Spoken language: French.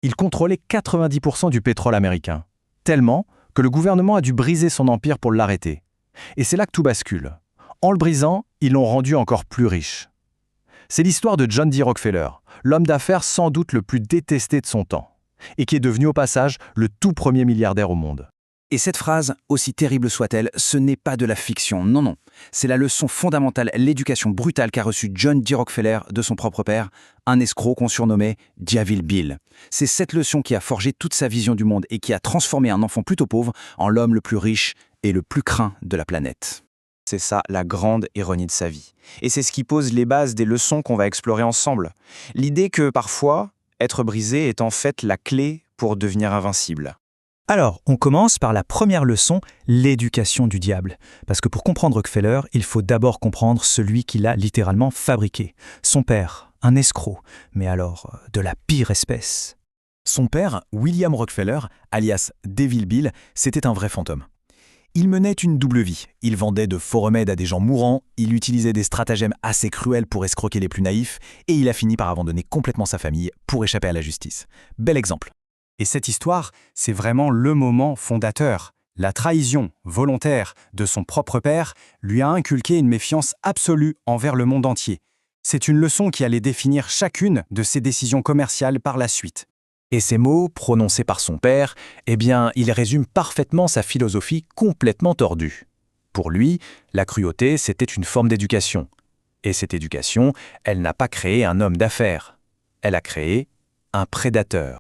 Il contrôlait 90% du pétrole américain, tellement que le gouvernement a dû briser son empire pour l'arrêter. Et c'est là que tout bascule. En le brisant, ils l'ont rendu encore plus riche. C'est l'histoire de John D. Rockefeller, l'homme d'affaires sans doute le plus détesté de son temps, et qui est devenu au passage le tout premier milliardaire au monde. Et cette phrase, aussi terrible soit-elle, ce n'est pas de la fiction, non, non. C'est la leçon fondamentale, l'éducation brutale qu'a reçue John D. Rockefeller de son propre père, un escroc qu'on surnommait Diaville Bill. C'est cette leçon qui a forgé toute sa vision du monde et qui a transformé un enfant plutôt pauvre en l'homme le plus riche et le plus craint de la planète. C'est ça la grande ironie de sa vie. Et c'est ce qui pose les bases des leçons qu'on va explorer ensemble. L'idée que parfois, être brisé est en fait la clé pour devenir invincible. Alors, on commence par la première leçon, l'éducation du diable. Parce que pour comprendre Rockefeller, il faut d'abord comprendre celui qui l'a littéralement fabriqué. Son père, un escroc, mais alors de la pire espèce. Son père, William Rockefeller, alias Devil Bill, c'était un vrai fantôme. Il menait une double vie. Il vendait de faux remèdes à des gens mourants, il utilisait des stratagèmes assez cruels pour escroquer les plus naïfs, et il a fini par abandonner complètement sa famille pour échapper à la justice. Bel exemple. Et cette histoire, c'est vraiment le moment fondateur. La trahison volontaire de son propre père lui a inculqué une méfiance absolue envers le monde entier. C'est une leçon qui allait définir chacune de ses décisions commerciales par la suite. Et ces mots, prononcés par son père, eh bien, ils résument parfaitement sa philosophie complètement tordue. Pour lui, la cruauté, c'était une forme d'éducation. Et cette éducation, elle n'a pas créé un homme d'affaires. Elle a créé un prédateur.